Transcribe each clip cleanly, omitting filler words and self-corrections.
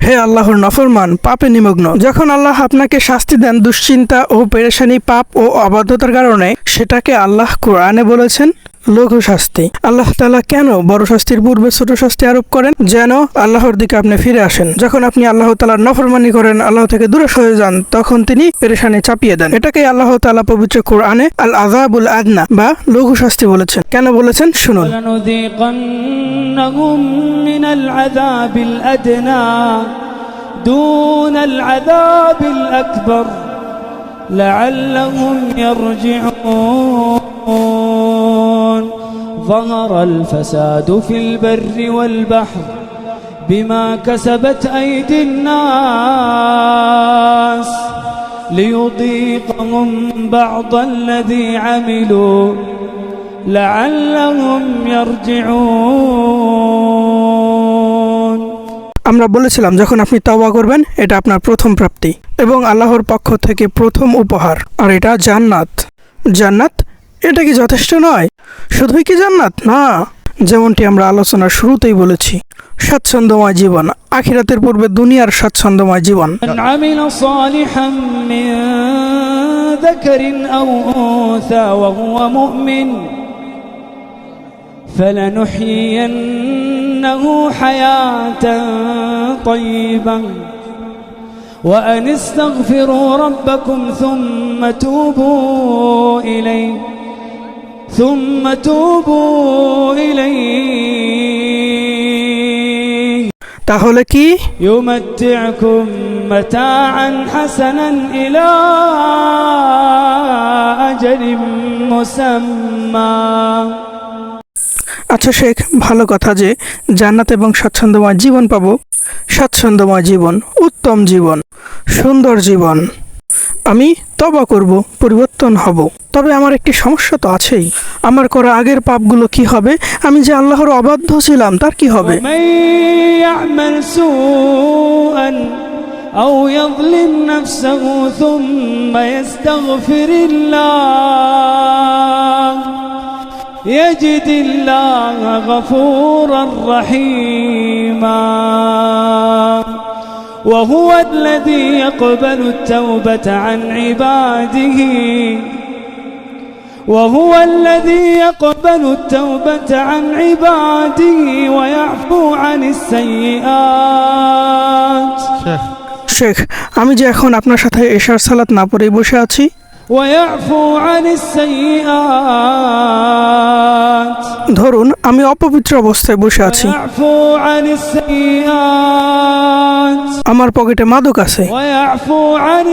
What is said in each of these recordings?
হে আল্লাহর নফরমান, পাপে নিমগ্ন। যখন আল্লাহ আপনাকে শাস্তি দেন দুশ্চিন্তা ও পেরেশানি, পাপ ও অবাধ্যতার কারণে, সেটাকে আল্লাহ কোরআনে বলেছেন লঘু শাস্তি। আল্লাহ তাআলা কেন বড় শাস্তির পূর্বে ছোট শাস্তি আরোপ করেন? যেন আল্লাহর দিকে আপনি ফিরে আসেন। যখন আপনি আল্লাহ তাআলার নফরমানি করেন, আল্লাহ থেকে দূরে সরে যান, তখন তিনি পেরেশানি চাপিয়ে দেন। এটাকেই আল্লাহ তাআলা পবিত্র কোরআনে আল আযাবুল আদনা বা লঘু শাস্তি বলেছেন। কেন বলেছেন শুনুন। لنذيقنهم من العذاب الأدنى دون العذاب الأكبر لعلهم يرجعون ظهر الفساد في البر والبحر بما كسبت أيدي الناس ليذيقهم بعض الذي عملوا لعلهم يرجعون। আমরা বলেছিলাম যখন আপনি তওবা করবেন, এটা আপনার প্রথম প্রাপ্তি এবং আল্লাহর পক্ষ থেকে প্রথম উপহার, আর এটা জান্নাত। জান্নাত এটা কি যথেষ্ট নয়? শুধুই কি জান্নাত? না, যেমনটি আমরা আলোচনার শুরুতেই বলেছি, স্বাচ্ছন্দ্যময় জীবন, আখিরাতের পূর্বে দুনিয়ার স্বাচ্ছন্দ্যময় জীবন। من عمل صالحا من ذكر أو أنثى وهو مؤمن فلنحيينه حياة طيبة وأن استغفروا ربكم ثم توبوا إليه তাহলে কি? يمتعكم متاعا حسنا إلى أجل مسمى। আচ্ছা শেখ, ভালো কথা যে জান্নাত এবং স্বাচ্ছন্দ্যময় জীবন পাবো। স্বাচ্ছন্দ্যময় জীবন, উত্তম জীবন, সুন্দর জীবন। আমি তওবা করব, পরিবর্তন হব। তবে আমার একটি সমস্যা তো আছেই। আমার করা আগের পাপগুলো কি হবে? আমি যে আল্লাহর অবাধ্য ছিলাম, তার কি হবে? ومن يعمل سوءا أو يظلم نفسه ثم يستغفر الله يجد الله غفورا رحيما وهو الذي يقبل التوبة عن عباده ويعفو عن السيئات। শেখ, আমি যে এখন আপনার সাথে এশার সালাত না পড়ে বসে আছি, ويعفو عن السيئات ধরুন আমি অপবিত্র অবস্থায় বসে আছি, ويعفو عن السيئات আমার পকেটে মাদক আছে, ويعفو عن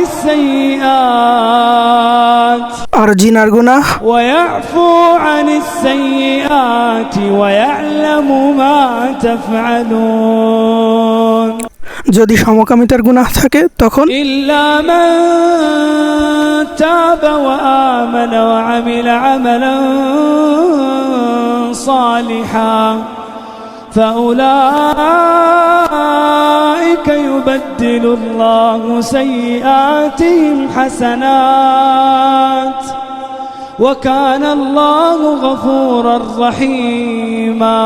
السيئات আর জিনার গুনাহ, ويعفو عن السيئات ويعلم ما تفعلون। যদি সমকামিতার গুনাহ থাকে তখন إلا من تاب وآمن وعمل عملا صالحا فأولئك يبدل الله سيئاتهم حسنات وكان الله غفورا رحيما।